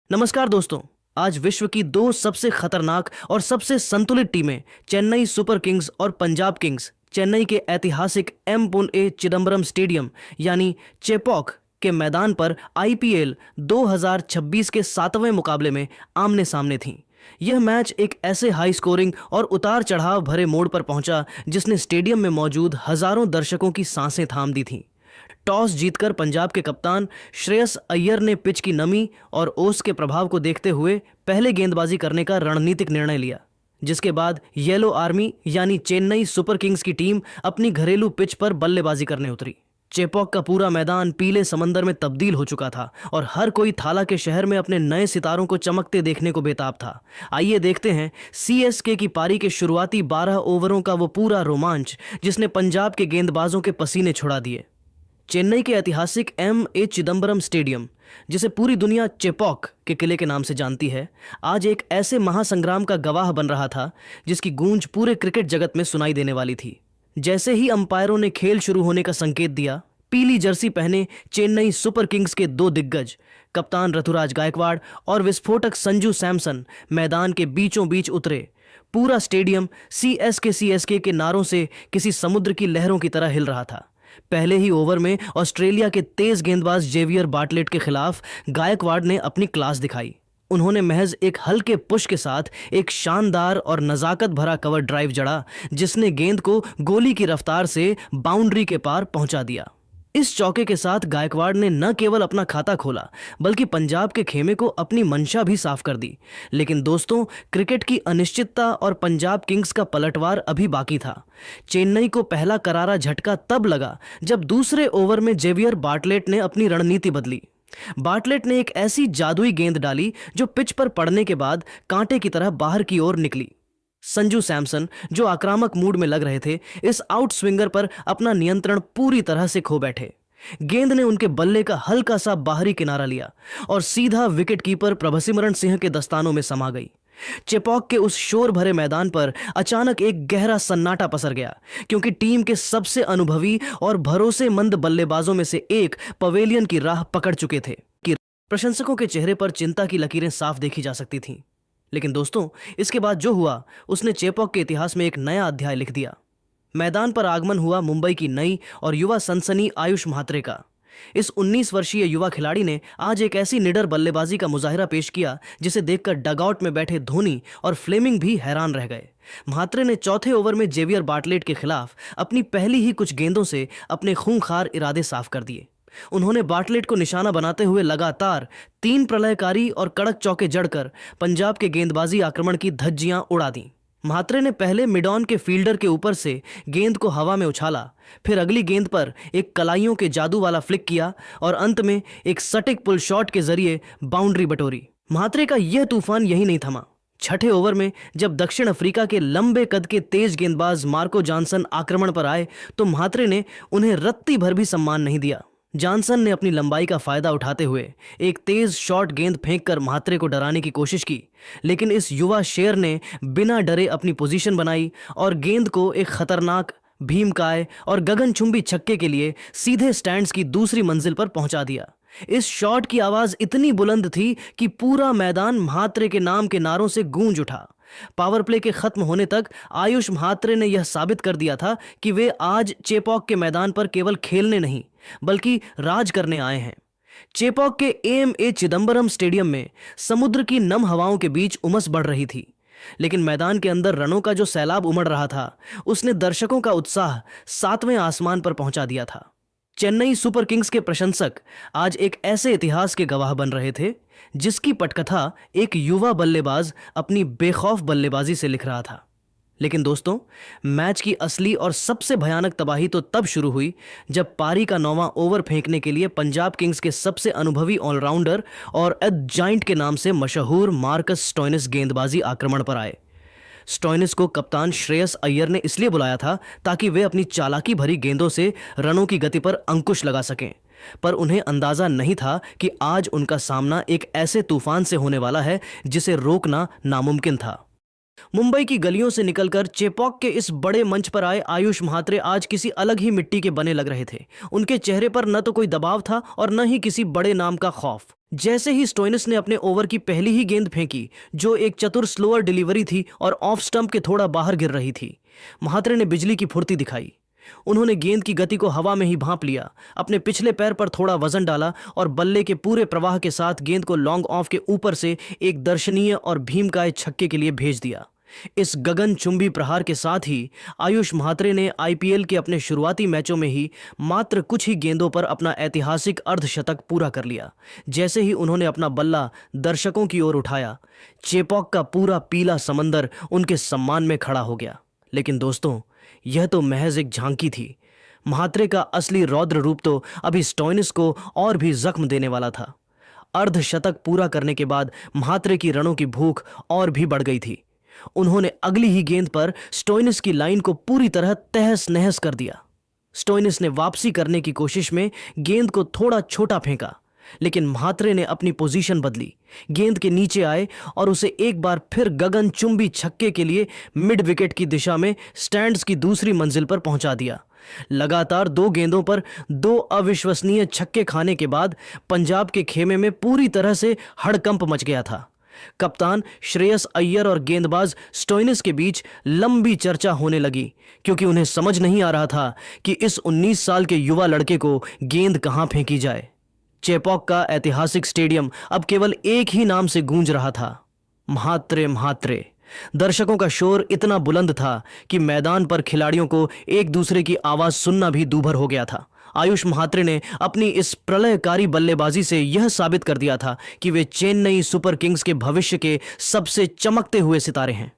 नमस्कार दोस्तों। आज विश्व की दो सबसे खतरनाक और सबसे संतुलित टीमें चेन्नई सुपर किंग्स और पंजाब किंग्स चेन्नई के ऐतिहासिक एम. चिदम्बरम स्टेडियम यानी चेपॉक के मैदान पर आईपीएल 2026 के 7वें मुकाबले में आमने सामने थीं। यह मैच एक ऐसे हाई स्कोरिंग और उतार चढ़ाव भरे मोड़ पर पहुंचा जिसने स्टेडियम में मौजूद हजारों दर्शकों की सांसें थाम दी थीं। टॉस जीतकर पंजाब के कप्तान श्रेयस अय्यर ने पिच की नमी और ओस के प्रभाव को देखते हुए पहले गेंदबाजी करने का रणनीतिक निर्णय लिया, जिसके बाद येलो आर्मी यानी चेन्नई सुपर किंग्स की टीम अपनी घरेलू पिच पर बल्लेबाजी करने उतरी। चेपॉक का पूरा मैदान पीले समंदर में तब्दील हो चुका था और हर कोई थाला के शहर में अपने नए सितारों को चमकते देखने को बेताब था। आइए देखते हैं सीएसके की पारी के शुरुआती 12 ओवरों का वो पूरा रोमांच जिसने पंजाब के गेंदबाजों के पसीने छुड़ा दिए। चेन्नई के ऐतिहासिक एम. चिदम्बरम स्टेडियम, जिसे पूरी दुनिया चेपॉक के किले के नाम से जानती है, आज एक ऐसे महासंग्राम का गवाह बन रहा था जिसकी गूंज पूरे क्रिकेट जगत में सुनाई देने वाली थी। जैसे ही अंपायरों ने खेल शुरू होने का संकेत दिया, पीली जर्सी पहने चेन्नई सुपर किंग्स के दो दिग्गज कप्तान ऋतुराज गायकवाड़ और विस्फोटक संजू सैमसन मैदान के बीचों बीच उतरे। पूरा स्टेडियम सीएसके के नारों से किसी समुद्र की लहरों की तरह हिल रहा था। पहले ही ओवर में ऑस्ट्रेलिया के तेज गेंदबाज जेवियर बार्टलेट के खिलाफ गायकवाड़ ने अपनी क्लास दिखाई। उन्होंने महज एक हल्के पुश के साथ एक शानदार और नजाकत भरा कवर ड्राइव जड़ा जिसने गेंद को गोली की रफ्तार से बाउंड्री के पार पहुंचा दिया। इस चौके के साथ गायकवाड़ ने न केवल अपना खाता खोला बल्कि पंजाब के खेमे को अपनी मंशा भी साफ कर दी। लेकिन दोस्तों, क्रिकेट की अनिश्चितता और पंजाब किंग्स का पलटवार अभी बाकी था। चेन्नई को पहला करारा झटका तब लगा जब दूसरे ओवर में जेवियर बार्टलेट ने अपनी रणनीति बदली। बार्टलेट ने एक ऐसी जादुई गेंद डाली जो पिच पर पड़ने के बाद कांटे की तरह बाहर की ओर निकली। संजू सैमसन, जो आक्रामक मूड में लग रहे थे, इस आउट स्विंगर पर अपना नियंत्रण पूरी तरह से खो बैठे। गेंद ने उनके बल्ले का हल्का सा बाहरी किनारा लिया और सीधा विकेट कीपर प्रभसिमरन सिंह के दस्तानों में समा गई। चेपॉक के उस शोर भरे मैदान पर अचानक एक गहरा सन्नाटा पसर गया, क्योंकि टीम के सबसे अनुभवी और भरोसेमंद बल्लेबाजों में से एक पवेलियन की राह पकड़ चुके थे। प्रशंसकों के चेहरे पर चिंता की लकीरें साफ देखी जा सकती थीं। लेकिन दोस्तों, इसके बाद जो हुआ उसने चेपॉक के इतिहास में एक नया अध्याय लिख दिया। मैदान पर आगमन हुआ मुंबई की नई और युवा सनसनी आयुष म्हात्रे का। इस 19 वर्षीय युवा खिलाड़ी ने आज एक ऐसी निडर बल्लेबाजी का मुजाहिरा पेश किया जिसे देखकर डगआउट में बैठे धोनी और फ्लेमिंग भी हैरान रह गए। म्हात्रे ने चौथे ओवर में जेवियर बार्टलेट के खिलाफ अपनी पहली ही कुछ गेंदों से अपने खूंखार इरादे साफ कर दिए। उन्होंने बार्टलेट को निशाना बनाते हुए लगातार 3 प्रलयकारी और कड़क चौके जड़कर पंजाब के गेंदबाजी आक्रमण की धज्जियां उड़ा दी। म्हात्रे ने पहले मिड ऑन के फील्डर के ऊपर से गेंद को हवा में उछाला, फिर अगली गेंद पर एक कलाइयों के जादू वाला फ्लिक किया और अंत में एक सटीक पुल शॉट के जरिए बाउंड्री बटोरी। म्हात्रे का यह तूफान यही नहीं थमा। छठे ओवर में जब दक्षिण अफ्रीका के लंबे कद के तेज गेंदबाज मार्को जॉनसन आक्रमण पर आए तो म्हात्रे ने उन्हें रत्ती भर भी सम्मान नहीं दिया। जॉनसन ने अपनी लंबाई का फायदा उठाते हुए एक तेज शॉट गेंद फेंककर म्हात्रे को डराने की कोशिश की, लेकिन इस युवा शेर ने बिना डरे अपनी पोजीशन बनाई और गेंद को एक खतरनाक भीमकाय और गगनचुंबी छक्के के लिए सीधे स्टैंड्स की दूसरी मंजिल पर पहुंचा दिया। इस शॉट की आवाज इतनी बुलंद थी कि पूरा मैदान म्हात्रे के नाम के नारों से गूंज उठा। पावर प्ले के खत्म होने तक आयुष म्हात्रे ने यह साबित कर दिया था कि वे आज चेपॉक के मैदान पर केवल खेलने नहीं बल्कि राज करने आए हैं। चेपॉक के एम. चिदम्बरम स्टेडियम में समुद्र की नम हवाओं के बीच उमस बढ़ रही थी, लेकिन मैदान के अंदर रनों का जो सैलाब उमड़ रहा था उसने दर्शकों का उत्साह 7वें आसमान पर पहुंचा दिया था। चेन्नई सुपर किंग्स के प्रशंसक आज एक ऐसे इतिहास के गवाह बन रहे थे जिसकी पटकथा एक युवा बल्लेबाज अपनी बेखौफ बल्लेबाजी से लिख रहा था। लेकिन दोस्तों, मैच की असली और सबसे भयानक तबाही तो तब शुरू हुई जब पारी का 9वां ओवर फेंकने के लिए पंजाब किंग्स के सबसे अनुभवी ऑलराउंडर और द जायंट के नाम से मशहूर मार्कस स्टोइनिस गेंदबाजी आक्रमण पर आए। स्टोइनिस को कप्तान श्रेयस अय्यर ने इसलिए बुलाया था ताकि वे अपनी चालाकी भरी गेंदों से रनों की गति पर अंकुश लगा सकें, पर उन्हें अंदाजा नहीं था कि आज उनका सामना एक ऐसे तूफान से होने वाला है जिसे रोकना नामुमकिन था। मुंबई की गलियों से निकलकर चेपॉक के इस बड़े मंच पर आए आयुष म्हात्रे आज किसी अलग ही मिट्टी के बने लग रहे थे। उनके चेहरे पर न तो कोई दबाव था और न ही किसी बड़े नाम का खौफ। जैसे ही स्टोइनिस ने अपने ओवर की पहली ही गेंद फेंकी, जो एक चतुर स्लोअर डिलीवरी थी और ऑफ स्टंप के थोड़ा बाहर गिर रही थी, म्हात्रे ने बिजली की फुर्ती दिखाई। उन्होंने गेंद की गति को हवा में ही भांप लिया, अपने पिछले पैर पर थोड़ा वजन डाला और बल्ले के पूरे प्रवाह के साथ गेंद को लॉन्ग ऑफ के ऊपर से एक दर्शनीय और भीमकाय छक्के के लिए भेज दिया। इस गगनचुंबी प्रहार के साथ ही आयुष म्हात्रे ने आईपीएल के अपने शुरुआती मैचों में ही मात्र कुछ ही गेंदों पर अपना ऐतिहासिक अर्धशतक पूरा कर लिया। जैसे ही उन्होंने अपना बल्ला दर्शकों की ओर उठाया, चेपॉक का पूरा पीला समंदर उनके सम्मान में खड़ा हो गया। लेकिन दोस्तों, यह तो महज एक झांकी थी। म्हात्रे का असली रौद्र रूप तो अभी स्टोइनिस को और भी जख्म देने वाला था। अर्धशतक पूरा करने के बाद म्हात्रे की रनों की भूख और भी बढ़ गई थी। उन्होंने अगली ही गेंद पर स्टोइनिस की लाइन को पूरी तरह तहस नहस कर दिया। स्टोइनिस ने वापसी करने की कोशिश में गेंद को थोड़ा छोटा फेंका, लेकिन म्हात्रे ने अपनी पोजीशन बदली, गेंद के नीचे आए और उसे एक बार फिर गगनचुंबी छक्के के लिए मिड विकेट की दिशा में स्टैंड्स की दूसरी मंजिल पर पहुंचा दिया। लगातार 2 गेंदों पर 2 अविश्वसनीय छक्के खाने के बाद पंजाब के खेमे में पूरी तरह से हड़कंप मच गया था। कप्तान श्रेयस अय्यर और गेंदबाज स्टोइनिस के बीच लंबी चर्चा होने लगी, क्योंकि उन्हें समझ नहीं आ रहा था कि इस 19 साल के युवा लड़के को गेंद कहां फेंकी जाए। चेपॉक का ऐतिहासिक स्टेडियम अब केवल एक ही नाम से गूंज रहा था, म्हात्रे म्हात्रे। दर्शकों का शोर इतना बुलंद था कि मैदान पर खिलाड़ियों को एक दूसरे की आवाज सुनना भी दूभर हो गया था। आयुष म्हात्रे ने अपनी इस प्रलयकारी बल्लेबाजी से यह साबित कर दिया था कि वे चेन्नई सुपर किंग्स के भविष्य के सबसे चमकते हुए सितारे हैं।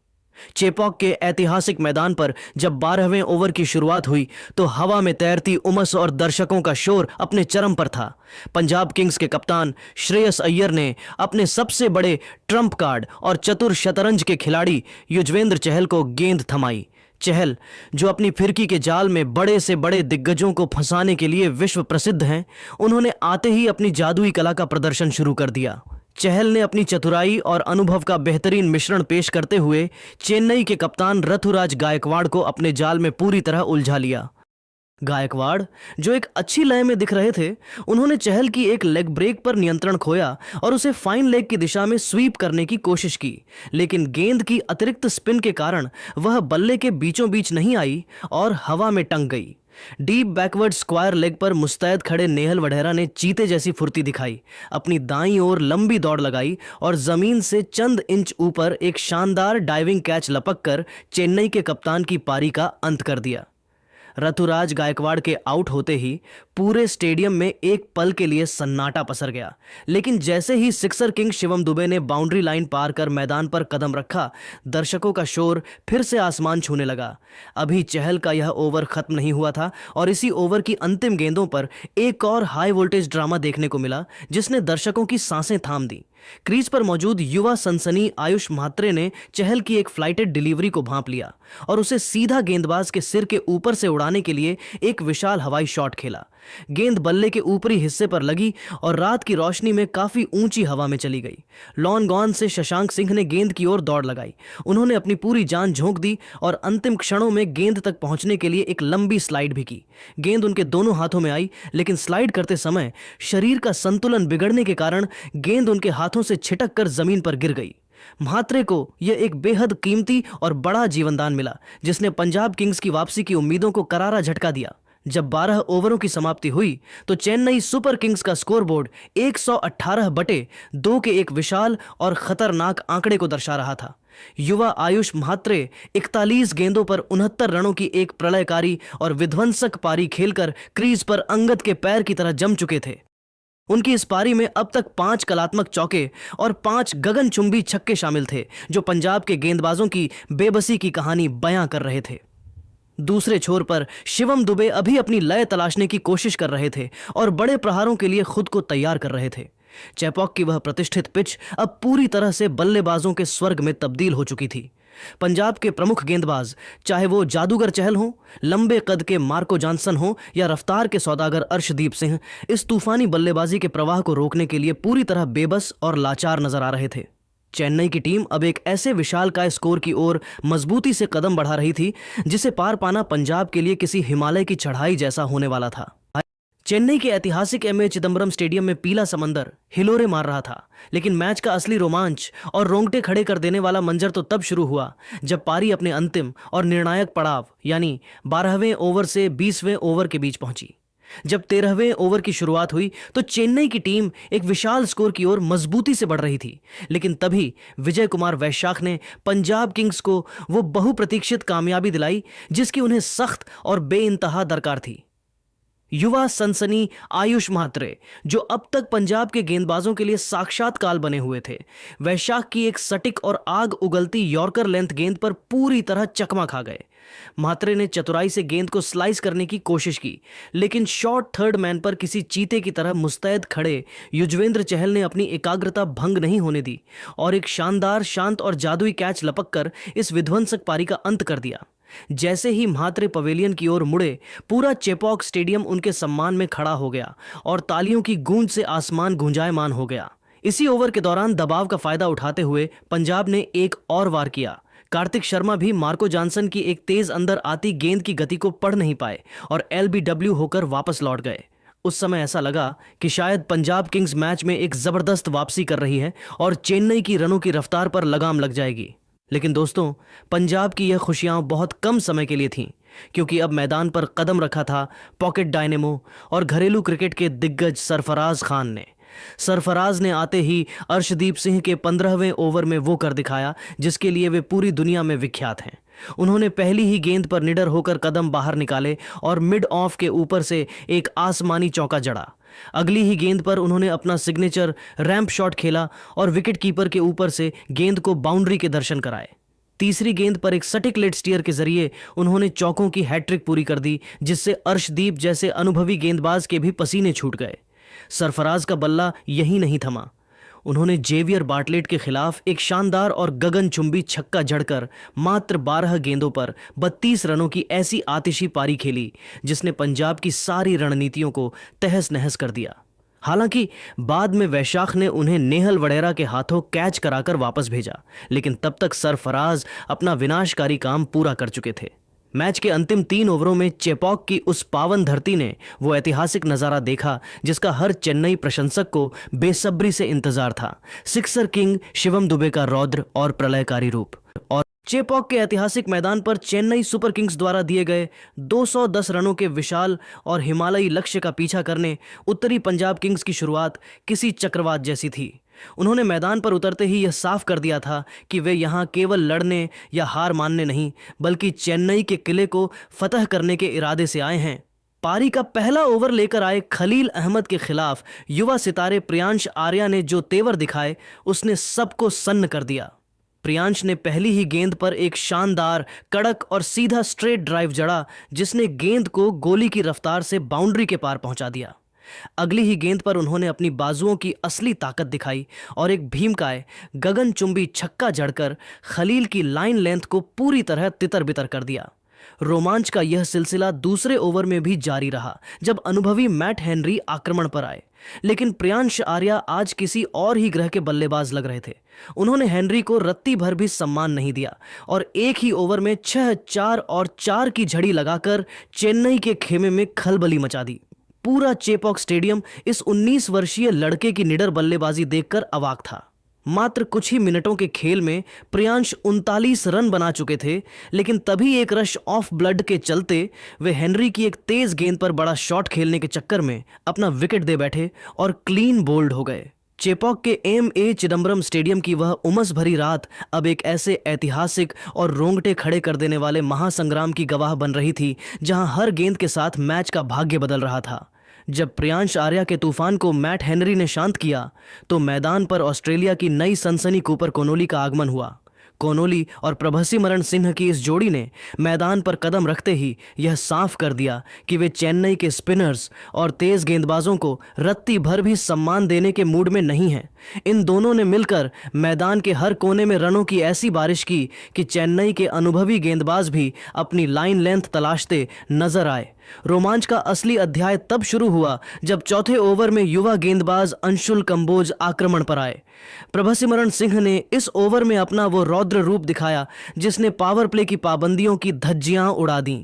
चेपॉक के ऐतिहासिक मैदान पर जब 12वें ओवर की शुरुआत हुई तो हवा में तैरती उमस और दर्शकों का शोर अपने चरम पर था। पंजाब किंग्स के कप्तान श्रेयस अय्यर ने अपने सबसे बड़े ट्रम्प कार्ड और चतुर शतरंज के खिलाड़ी युजवेंद्र चहल को गेंद थमाई। चहल, जो अपनी फिरकी के जाल में बड़े से बड़े दिग्गजों को फंसाने के लिए विश्व प्रसिद्ध हैं, उन्होंने आते ही अपनी जादुई कला का प्रदर्शन शुरू कर दिया। चहल ने अपनी चतुराई और अनुभव का बेहतरीन मिश्रण पेश करते हुए चेन्नई के कप्तान ऋतुराज गायकवाड़ को अपने जाल में पूरी तरह उलझा लिया। गायकवाड़, जो एक अच्छी लय में दिख रहे थे, उन्होंने चहल की एक लेग ब्रेक पर नियंत्रण खोया और उसे फाइन लेग की दिशा में स्वीप करने की कोशिश की, लेकिन गेंद की अतिरिक्त स्पिन के कारण वह बल्ले के बीचों बीच नहीं आई और हवा में टंग गई। डीप बैकवर्ड स्क्वायर लेग पर मुस्तैद खड़े नेहल वढेरा ने चीते जैसी फुर्ती दिखाई, अपनी दाईं ओर लंबी दौड़ लगाई और जमीन से चंद इंच ऊपर एक शानदार डाइविंग कैच लपक कर चेन्नई के कप्तान की पारी का अंत कर दिया। ऋतुराज गायकवाड़ के आउट होते ही पूरे स्टेडियम में एक पल के लिए सन्नाटा पसर गया, लेकिन जैसे ही सिक्सर किंग शिवम दुबे ने बाउंड्री लाइन पार कर मैदान पर कदम रखा, दर्शकों का शोर फिर से आसमान छूने लगा। अभी चहल का यह ओवर खत्म नहीं हुआ था और इसी ओवर की अंतिम गेंदों पर एक और हाई वोल्टेज ड्रामा देखने को मिला, जिसने दर्शकों की सांसें थाम दी। क्रीज पर मौजूद युवा सनसनी आयुष म्हात्रे ने चहल की एक फ्लाइटेड डिलीवरी को भांप लिया और उसे सीधा गेंदबाज के सिर के ऊपर से उड़ाने के लिए एक विशाल हवाई शॉट खेला। गेंद बल्ले के ऊपरी हिस्से पर लगी और रात की रोशनी में काफी ऊंची हवा में चली गई। लॉन गॉन से शशांक सिंह ने गेंद की ओर दौड़ लगाई। उन्होंने अपनी पूरी जान झोंक दी और अंतिम क्षणों में गेंद तक पहुंचने के लिए एक लंबी स्लाइड भी की। गेंद उनके दोनों हाथों में आई, लेकिन स्लाइड करते समय शरीर का संतुलन बिगड़ने के कारण गेंद उनके हाथों से छिटक कर जमीन पर गिर गई। म्हात्रे को यह एक बेहद कीमती और बड़ा जीवनदान मिला, जिसने पंजाब किंग्स की वापसी की उम्मीदों को करारा झटका दिया। जब 12 ओवरों की समाप्ति हुई तो चेन्नई सुपर किंग्स का स्कोरबोर्ड 118/2 के एक विशाल और खतरनाक आंकड़े को दर्शा रहा था। युवा आयुष म्हात्रे 41 गेंदों पर 69 रनों की एक प्रलयकारी और विध्वंसक पारी खेलकर क्रीज पर अंगद के पैर की तरह जम चुके थे। उनकी इस पारी में अब तक 5 कलात्मक चौके और 5 गगनचुंबी छक्के शामिल थे, जो पंजाब के गेंदबाजों की बेबसी की कहानी बयां कर रहे थे। दूसरे छोर पर शिवम दुबे अभी अपनी लय तलाशने की कोशिश कर रहे थे और बड़े प्रहारों के लिए खुद को तैयार कर रहे थे। चेपॉक की वह प्रतिष्ठित पिच अब पूरी तरह से बल्लेबाजों के स्वर्ग में तब्दील हो चुकी थी। पंजाब के प्रमुख गेंदबाज, चाहे वो जादूगर चहल हो, लंबे कद के मार्को जॉनसन हो या रफ्तार के सौदागर अर्शदीप सिंह, इस तूफानी बल्लेबाजी के प्रवाह को रोकने के लिए पूरी तरह बेबस और लाचार नजर आ रहे थे। चेन्नई की टीम अब एक ऐसे विशालकाय स्कोर की ओर मजबूती से कदम बढ़ा रही थी जिसे पार पाना पंजाब के लिए किसी हिमालय की चढ़ाई जैसा होने वाला था। चेन्नई के ऐतिहासिक एमए चिदंबरम स्टेडियम में पीला समंदर हिलोरे मार रहा था, लेकिन मैच का असली रोमांच और रोंगटे खड़े कर देने वाला मंजर तो तब शुरू हुआ जब पारी अपने अंतिम और निर्णायक पड़ाव यानी 12वें ओवर से 20वें ओवर के बीच पहुंची। जब 13वें ओवर की शुरुआत हुई तो चेन्नई की टीम एक विशाल स्कोर की ओर मजबूती से बढ़ रही थी, लेकिन तभी विजय कुमार वैशाख ने पंजाब किंग्स को वो बहुप्रतीक्षित कामयाबी दिलाई जिसकी उन्हें सख्त और बेइंतहा दरकार थी। युवा सनसनी आयुष म्हात्रे, जो अब तक पंजाब के गेंदबाजों के लिए साक्षात काल बने हुए थे, वैशाख की एक सटीक और आग उगलती यॉर्कर लेंथ गेंद पर पूरी तरह चकमा खा गए। म्हात्रे ने चतुराई से गेंद को स्लाइस करने की कोशिश की, लेकिन शॉर्ट थर्ड मैन पर किसी चीते की तरह मुस्तैद खड़े युजवेंद्र चहल ने अपनी एकाग्रता भंग नहीं होने दी और एक शानदार, शांत और जादुई कैच लपककर इस विध्वंसक पारी का अंत कर दिया। जैसे ही म्हात्रे पवेलियन की ओर मुड़े, पूरा चेपॉक स्टेडियम उनके सम्मान में खड़ा हो गया और तालियों की गूंज से आसमान गुंजायमान हो गया। इसी ओवर के दौरान दबाव का फायदा उठाते हुए पंजाब ने एक और वार किया। कार्तिक शर्मा भी मार्को जॉनसन की एक तेज अंदर आती गेंद की गति को पढ़ नहीं पाए और एलबीडब्ल्यू होकर वापस लौट गए। उस समय ऐसा लगा कि शायद पंजाब किंग्स मैच में एक जबरदस्त वापसी कर रही है और चेन्नई की रनों की रफ्तार पर लगाम लग जाएगी। लेकिन दोस्तों, पंजाब की यह खुशियां बहुत कम समय के लिए थीं, क्योंकि अब मैदान पर कदम रखा था पॉकेट डायनेमो और घरेलू क्रिकेट के दिग्गज सरफराज खान ने। सरफराज ने आते ही अर्शदीप सिंह के 15वें ओवर में वो कर दिखाया जिसके लिए वे पूरी दुनिया में विख्यात हैं। उन्होंने पहली ही गेंद पर निडर होकर कदम बाहर निकाले और मिड ऑफ के ऊपर से एक आसमानी चौका जड़ा। अगली ही गेंद पर उन्होंने अपना सिग्नेचर रैंप शॉट खेला और विकेट कीपर के ऊपर से गेंद को बाउंड्री के दर्शन कराए। तीसरी गेंद पर एक सटीक लेट स्टीयर के जरिए उन्होंने चौकों की हैट्रिक पूरी कर दी, जिससे अर्शदीप जैसे अनुभवी गेंदबाज के भी पसीने छूट गए। सरफराज का बल्ला यहीं नहीं थमा। उन्होंने जेवियर बार्टलेट के खिलाफ एक शानदार और गगनचुंबी छक्का जड़कर मात्र 12 गेंदों पर 32 रनों की ऐसी आतिशी पारी खेली जिसने पंजाब की सारी रणनीतियों को तहस नहस कर दिया। हालांकि बाद में वैशाख ने उन्हें नेहल वडेरा के हाथों कैच कराकर वापस भेजा, लेकिन तब तक सरफराज अपना विनाशकारी काम पूरा कर चुके थे। मैच के अंतिम 3 ओवरों में चेपॉक की उस पावन धरती ने वो ऐतिहासिक नज़ारा देखा जिसका हर चेन्नई प्रशंसक को बेसब्री से इंतजार था। सिक्सर किंग शिवम दुबे का रौद्र और प्रलयकारी रूप। और चेपॉक के ऐतिहासिक मैदान पर चेन्नई सुपर किंग्स द्वारा दिए गए 210 रनों के विशाल और हिमालयी लक्ष्य का पीछा करने उत्तरी पंजाब किंग्स की शुरुआत किसी चक्रवात जैसी थी। उन्होंने मैदान पर उतरते ही यह साफ कर दिया था कि वे यहां केवल लड़ने या हार मानने नहीं, बल्कि चेन्नई के किले को फतह करने के इरादे से आए हैं। पारी का पहला ओवर लेकर आए खलील अहमद के खिलाफ युवा सितारे प्रियांश आर्या ने जो तेवर दिखाए उसने सबको सन्न कर दिया। प्रियांश ने पहली ही गेंद पर एक शानदार, कड़क और सीधा स्ट्रेट ड्राइव जड़ा जिसने गेंद को गोली की रफ्तार से बाउंड्री के पार पहुंचा दिया। अगली ही गेंद पर उन्होंने अपनी बाजुओं की असली ताकत दिखाई और एक भीमकाय गगनचुंबी छक्का जड़कर खलील की लाइन लेंथ को पूरी तरह तितर बितर कर दिया। रोमांच का यह सिलसिला दूसरे ओवर में भी जारी रहा जब अनुभवी मैट हेनरी आक्रमण पर आए, लेकिन प्रियांश आर्या आज किसी और ही ग्रह के बल्लेबाज लग रहे थे। उन्होंने हेनरी को रत्ती भर भी सम्मान नहीं दिया और एक ही ओवर में 6, 4 और 4 की झड़ी लगाकर चेन्नई के खेमे में खलबली मचा दी। पूरा चेपॉक स्टेडियम इस 19 वर्षीय लड़के की निडर बल्लेबाजी देखकर अवाक था। मात्र कुछ ही मिनटों के खेल में प्रियांश 39 रन बना चुके थे, लेकिन तभी एक रश ऑफ ब्लड के चलते वे हेनरी की एक तेज गेंद पर बड़ा शॉट खेलने के चक्कर में अपना विकेट दे बैठे और क्लीन बोल्ड हो गए। चेपॉक के एम.ए. चिदंबरम स्टेडियम की वह उमस भरी रात अब एक ऐसे ऐतिहासिक और रोंगटे खड़े कर देने वाले महासंग्राम की गवाह बन रही थी जहां हर गेंद के साथ मैच का भाग्य बदल रहा था। जब प्रियांश आर्या के तूफान को मैट हेनरी ने शांत किया तो मैदान पर ऑस्ट्रेलिया की नई सनसनी कूपर कोनोली का आगमन हुआ। कोनोली और प्रभसिमरन सिंह की इस जोड़ी ने मैदान पर कदम रखते ही यह साफ कर दिया कि वे चेन्नई के स्पिनर्स और तेज गेंदबाजों को रत्ती भर भी सम्मान देने के मूड में नहीं हैं। इन दोनों ने मिलकर मैदान के हर कोने में रनों की ऐसी बारिश की कि चेन्नई के अनुभवी गेंदबाज भी अपनी लाइन लेंथ तलाशते नजर आए। रोमांच का असली अध्याय तब शुरू हुआ जब चौथे ओवर में युवा गेंदबाज अंशुल कंबोज आक्रमण पर आए। प्रभसिमरन सिंह ने इस ओवर में अपना वो रौद्र रूप दिखाया जिसने पावर प्ले की पाबंदियों की धज्जियां उड़ा दी।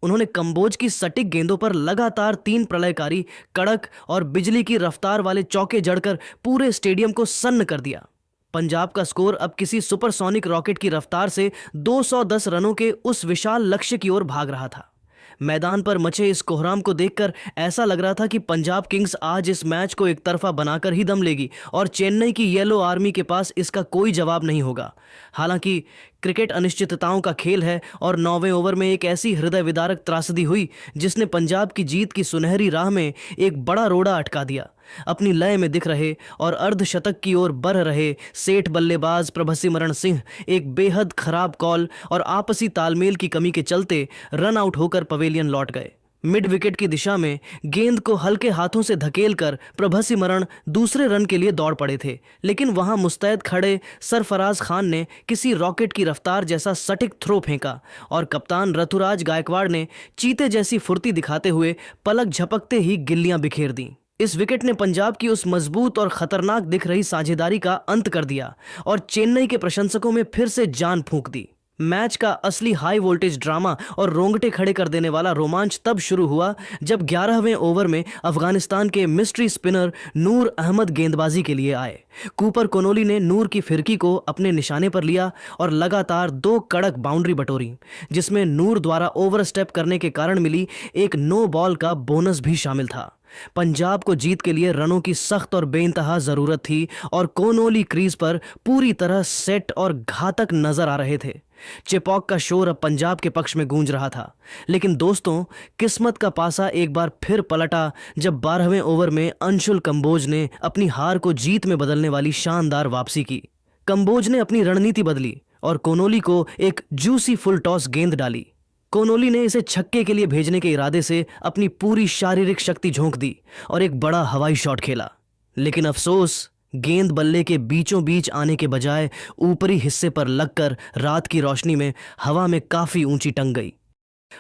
उन्होंने कंबोज की सटीक गेंदों पर लगातार 3 प्रलयकारी, कड़क और बिजली की रफ्तार वाले चौके जड़कर पूरे स्टेडियम को सन्न कर दिया। पंजाब का स्कोर अब किसी सुपरसोनिक रॉकेट की रफ्तार से 210 रनों के उस विशाल लक्ष्य की ओर भाग रहा था। मैदान पर मचे इस कोहराम को देखकर ऐसा लग रहा था कि पंजाब किंग्स आज इस मैच को एक तरफा बनाकर ही दम लेगी और चेन्नई की येलो आर्मी के पास इसका कोई जवाब नहीं होगा। हालांकि क्रिकेट अनिश्चितताओं का खेल है और 9वें ओवर में एक ऐसी हृदय विदारक त्रासदी हुई जिसने पंजाब की जीत की सुनहरी राह में एक बड़ा रोड़ा अटका दिया। अपनी लय में दिख रहे और अर्धशतक की ओर बढ़ रहे सेठ बल्लेबाज प्रभसिमरण सिंह एक बेहद खराब कॉल और आपसी तालमेल की कमी के चलते रन आउट होकर पवेलियन लौट गए। मिड विकेट की दिशा में गेंद को हल्के हाथों से धकेलकर प्रभसिमरण दूसरे रन के लिए दौड़ पड़े थे, लेकिन वहां मुस्तैद खड़े सरफराज खान ने किसी रॉकेट की रफ्तार जैसा सटीक थ्रो फेंका और कप्तान ऋतुराज गायकवाड़ ने चीते जैसी फुर्ती दिखाते हुए पलक झपकते ही गिल्लियां बिखेर दी। इस विकेट ने पंजाब की उस मजबूत और खतरनाक दिख रही साझेदारी का अंत कर दिया और चेन्नई के प्रशंसकों में फिर से जान फूंक दी। मैच का असली हाई वोल्टेज ड्रामा और रोंगटे खड़े कर देने वाला रोमांच तब शुरू हुआ जब 11वें ओवर में अफगानिस्तान के मिस्ट्री स्पिनर नूर अहमद गेंदबाजी के लिए आए। कूपर कोनोली ने नूर की फिरकी को अपने निशाने पर लिया और लगातार 2 कड़क बाउंड्री बटोरी, जिसमें नूर द्वारा ओवरस्टेप करने के कारण मिली एक नो बॉल का बोनस भी शामिल था। पंजाब को जीत के लिए रनों की सख्त और बेइंतहा जरूरत थी और कोनोली क्रीज पर पूरी तरह सेट और घातक नजर आ रहे थे। चेपॉक का शोर अब पंजाब के पक्ष में गूंज रहा था, लेकिन दोस्तों, किस्मत का पासा एक बार फिर पलटा जब 12वें ओवर में अंशुल कंबोज ने अपनी हार को जीत में बदलने वाली शानदार वापसी की। कंबोज ने अपनी रणनीति बदली और कोनोली को एक जूसी फुल टॉस गेंद डाली। कोनोली ने इसे छक्के के लिए भेजने के इरादे से अपनी पूरी शारीरिक शक्ति झोंक दी और एक बड़ा हवाई शॉट खेला, लेकिन अफसोस, गेंद बल्ले के बीचों बीच आने के बजाय ऊपरी हिस्से पर लगकर रात की रोशनी में हवा में काफी ऊंची टंग गई।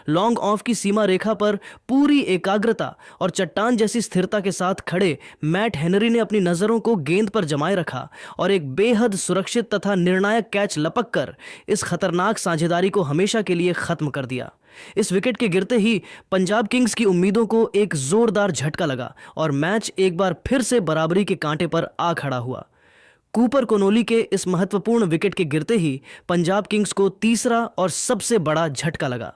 लॉन्ग ऑफ की सीमा रेखा पर पूरी एकाग्रता और चट्टान जैसी स्थिरता के साथ खड़े मैट हेनरी ने अपनी नजरों को गेंद पर जमाए रखा और एक बेहद सुरक्षित तथा निर्णायक कैच लपक कर इस खतरनाक साझेदारी को हमेशा के लिए खत्म कर दिया। इस विकेट के गिरते ही पंजाब किंग्स की उम्मीदों को एक जोरदार झटका लगा और मैच एक बार फिर से बराबरी के कांटे पर आ खड़ा हुआ। कूपर कोनोली के इस महत्वपूर्ण विकेट के गिरते ही पंजाब किंग्स को तीसरा और सबसे बड़ा झटका लगा।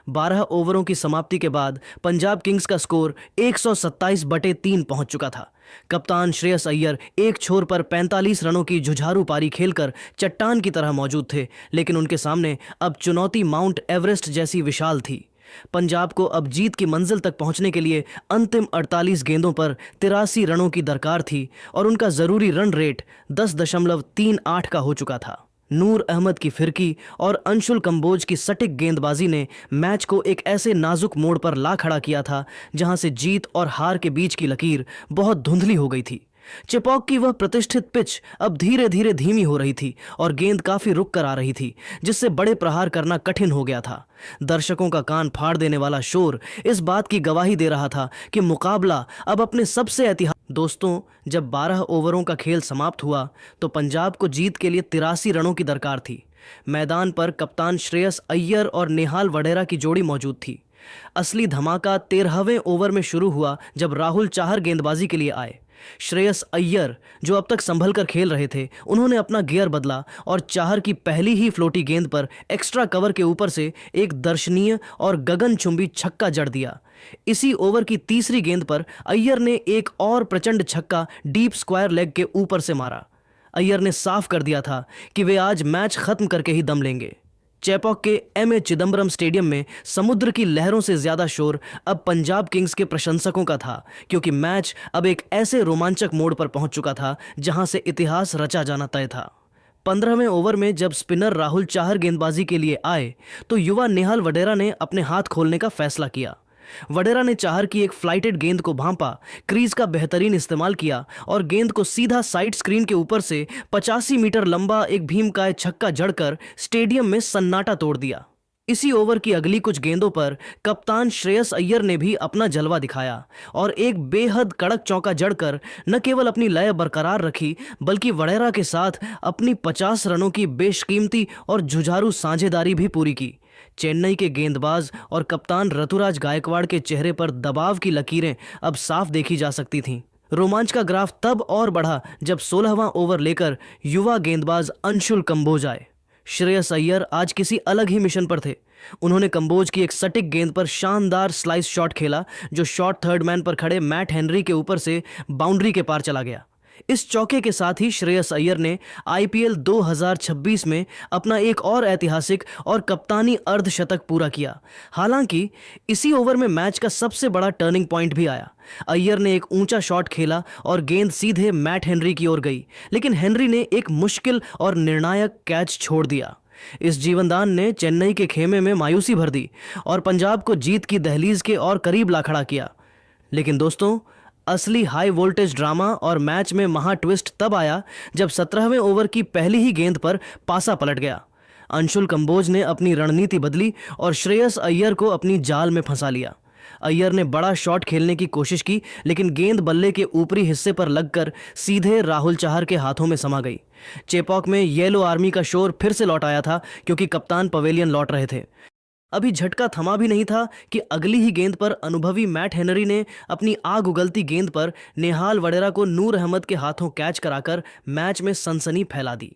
12 ओवरों की समाप्ति के बाद पंजाब किंग्स का स्कोर 127/3 पहुंच चुका था। कप्तान श्रेयस अय्यर एक छोर पर 45 रनों की जुझारू पारी खेलकर चट्टान की तरह मौजूद थे, लेकिन उनके सामने अब चुनौती माउंट एवरेस्ट जैसी विशाल थी। पंजाब को अब जीत की मंजिल तक पहुंचने के लिए अंतिम 48 गेंदों पर 83 रनों की दरकार थी और उनका जरूरी रन रेट 10.38 का हो चुका था। नूर अहमद की फिरकी और अंशुल कंबोज की सटीक गेंदबाजी ने मैच को एक ऐसे नाजुक मोड़ पर ला खड़ा किया था जहां से जीत और हार के बीच की लकीर बहुत धुंधली हो गई थी। चेपॉक की वह प्रतिष्ठित पिच अब धीरे धीरे धीमी हो रही थी और गेंद काफी रुक कर आ रही थी, जिससे बड़े प्रहार करना कठिन हो गया था। दर्शकों का कान फाड़ देने वाला शोर इस बात की गवाही दे रहा था कि मुकाबला अब अपने सबसे ऐतिहासिक। दोस्तों, जब 12 ओवरों का खेल समाप्त हुआ तो पंजाब को जीत के लिए 83 रनों की दरकार थी। मैदान पर कप्तान श्रेयस अय्यर और नेहाल वडेरा की जोड़ी मौजूद थी। असली धमाका 13वें ओवर में शुरू हुआ जब राहुल चाहर गेंदबाजी के लिए आए। श्रेयस अय्यर, जो अब तक संभल कर खेल रहे थे, उन्होंने अपना गियर बदला और चाहर की पहली ही फ्लोटी गेंद पर एक्स्ट्रा कवर के ऊपर से एक दर्शनीय और गगनचुंबी छक्का जड़ दिया। इसी ओवर की तीसरी गेंद पर अय्यर ने एक और प्रचंड छक्का डीप स्क्वायर लेग के ऊपर से मारा। अय्यर ने साफ कर दिया था कि वे आज मैच खत्म करके ही दम लेंगे। चेपॉक के एम ए चिदम्बरम स्टेडियम में समुद्र की लहरों से ज्यादा शोर अब पंजाब किंग्स के प्रशंसकों का था, क्योंकि मैच अब एक ऐसे रोमांचक मोड़ पर पहुंच चुका था जहां से इतिहास रचा जाना तय था। 15वें ओवर में जब स्पिनर राहुल चाहर गेंदबाजी के लिए आए तो युवा नेहाल वडेरा ने अपने हाथ खोलने का फैसला किया। वडेरा ने चाहर की एक फ्लाइटेड गेंद को भांपा, क्रीज का बेहतरीन इस्तेमाल किया और गेंद को सीधा साइड स्क्रीन के ऊपर से 85 मीटर लंबा एक भीमकाय छक्का जड़कर स्टेडियम में सन्नाटा तोड़ दिया। इसी ओवर की अगली कुछ गेंदों पर कप्तान श्रेयस अय्यर ने भी अपना जलवा दिखाया और एक बेहद कड़क चौका जड़कर न केवल अपनी लय बरकरार रखी, बल्कि वडेरा के साथ अपनी 50 रनों की बेशकीमती और जुझारू साझेदारी भी पूरी की। चेन्नई के गेंदबाज और कप्तान ऋतुराज गायकवाड़ के चेहरे पर दबाव की लकीरें अब साफ देखी जा सकती थीं। रोमांच का ग्राफ तब और बढ़ा जब 16वां ओवर लेकर युवा गेंदबाज अंशुल कंबोज आए। श्रेयस अय्यर आज किसी अलग ही मिशन पर थे। उन्होंने कंबोज की एक सटीक गेंद पर शानदार स्लाइस शॉट खेला जो शॉट थर्ड मैन पर खड़े मैट हेनरी के ऊपर से बाउंड्री के पार चला गया। इस चौके के साथ ही श्रेयस अय्यर ने आईपीएल 2026 में अपना एक और ऐतिहासिक और कप्तानी अर्धशतक पूरा किया। हालांकि इसी ओवर में मैच का सबसे बड़ा टर्निंग पॉइंट भी आया। अय्यर ने एक ऊंचा शॉट खेला और गेंद सीधे मैट हेनरी की ओर गई, लेकिन हेनरी ने एक मुश्किल और निर्णायक कैच छोड़ दिया। इस जीवनदान ने चेन्नई के खेमे में मायूसी भर दी और पंजाब को जीत की दहलीज के और करीब ला खड़ा किया। लेकिन दोस्तों, असली हाई वोल्टेज ड्रामा और मैच में महा ट्विस्ट तब आया जब 17वें ओवर की पहली ही गेंद पर पासा पलट गया। अंशुल कंबोज ने अपनी रणनीति बदली और श्रेयस अय्यर को अपनी जाल में फंसा लिया। अय्यर ने बड़ा शॉट खेलने की कोशिश की, लेकिन गेंद बल्ले के ऊपरी हिस्से पर लगकर सीधे राहुल चाहर के हाथों में समा गई। चेपॉक में येलो आर्मी का शोर फिर से लौट आया था क्योंकि कप्तान पवेलियन लौट रहे थे। अभी झटका थमा भी नहीं था कि अगली ही गेंद पर अनुभवी मैट हेनरी ने अपनी आग उगलती गेंद पर नेहाल वडेरा को नूर अहमद के हाथों कैच कराकर मैच में सनसनी फैला दी।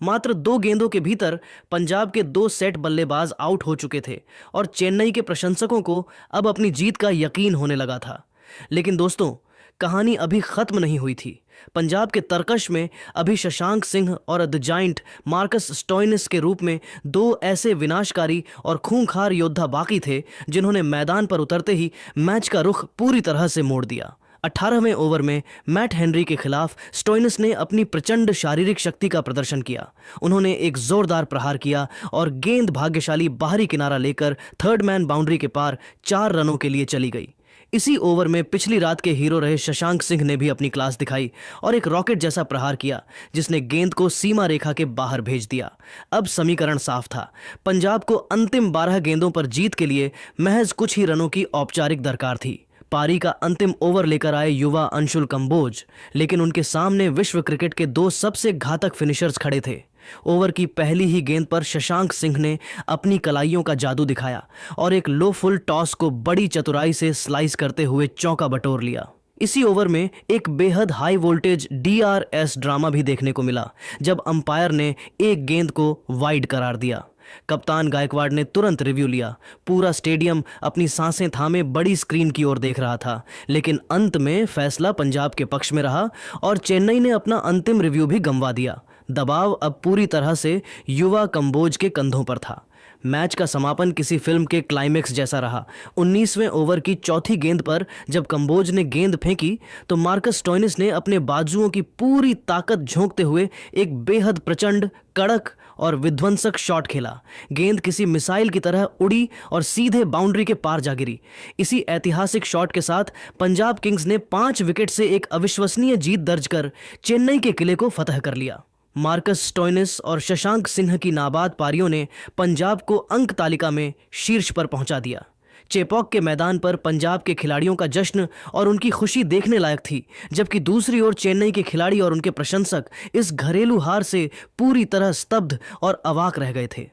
मात्र 2 गेंदों के भीतर पंजाब के 2 सेट बल्लेबाज आउट हो चुके थे और चेन्नई के प्रशंसकों को अब अपनी जीत का यकीन होने लगा था। लेकिन दोस्तों, कहानी अभी खत्म नहीं हुई थी। पंजाब के तरकश में अभी शशांक सिंह और द जायंट मार्कस स्टोइनिस के रूप में 2 ऐसे विनाशकारी और खूंखार योद्धा बाकी थे जिन्होंने मैदान पर उतरते ही मैच का रुख पूरी तरह से मोड़ दिया। 18वें ओवर में मैट हेनरी के खिलाफ स्टोइनिस ने अपनी प्रचंड शारीरिक शक्ति का प्रदर्शन किया। उन्होंने एक जोरदार प्रहार किया और गेंद भाग्यशाली बाहरी किनारा लेकर थर्ड मैन बाउंड्री के पार 4 रनों के लिए चली गई। इसी ओवर में पिछली रात के हीरो रहे शशांक सिंह ने भी अपनी क्लास दिखाई और एक रॉकेट जैसा प्रहार किया जिसने गेंद को सीमा रेखा के बाहर भेज दिया। अब समीकरण साफ था। पंजाब को अंतिम 12 गेंदों पर जीत के लिए महज कुछ ही रनों की औपचारिक दरकार थी। पारी का अंतिम ओवर लेकर आए युवा अंशुल कंबोज, लेकिन उनके सामने विश्व क्रिकेट के 2 सबसे घातक फिनिशर्स खड़े थे। ओवर की पहली ही गेंद पर शशांक सिंह ने अपनी कलाइयों का जादू दिखाया और एक लो फुल टॉस को बड़ी चतुराई से स्लाइस करते हुए चौका बटोर लिया। इसी ओवर में एक बेहद हाई वोल्टेज DRS ड्रामा भी देखने को मिला जब अंपायर ने एक गेंद को वाइड करार दिया। कप्तान गायकवाड़ ने तुरंत रिव्यू लिया। पूरा स्टेडियम अपनी सांसें थामे बड़ी स्क्रीन की ओर देख रहा था, लेकिन अंत में फैसला पंजाब के पक्ष में रहा और चेन्नई ने अपना अंतिम रिव्यू भी गंवा दिया। दबाव अब पूरी तरह से युवा कंबोज के कंधों पर था। मैच का समापन किसी फिल्म के क्लाइमेक्स जैसा रहा। 19वें ओवर की चौथी गेंद पर जब कंबोज ने गेंद फेंकी तो मार्कस स्टोइनिस ने अपने बाजुओं की पूरी ताकत झोंकते हुए एक बेहद प्रचंड, कड़क और विध्वंसक शॉट खेला। गेंद किसी मिसाइल की तरह उड़ी और सीधे बाउंड्री के पार जा गिरी। इसी ऐतिहासिक शॉट के साथ पंजाब किंग्स ने 5 विकेट से एक अविश्वसनीय जीत दर्ज कर चेन्नई के किले को फतह कर लिया। मार्कस स्टोइनिस और शशांक सिंह की नाबाद पारियों ने पंजाब को अंक तालिका में शीर्ष पर पहुंचा दिया। चेपॉक के मैदान पर पंजाब के खिलाड़ियों का जश्न और उनकी खुशी देखने लायक थी, जबकि दूसरी ओर चेन्नई के खिलाड़ी और उनके प्रशंसक इस घरेलू हार से पूरी तरह स्तब्ध और अवाक रह गए थे।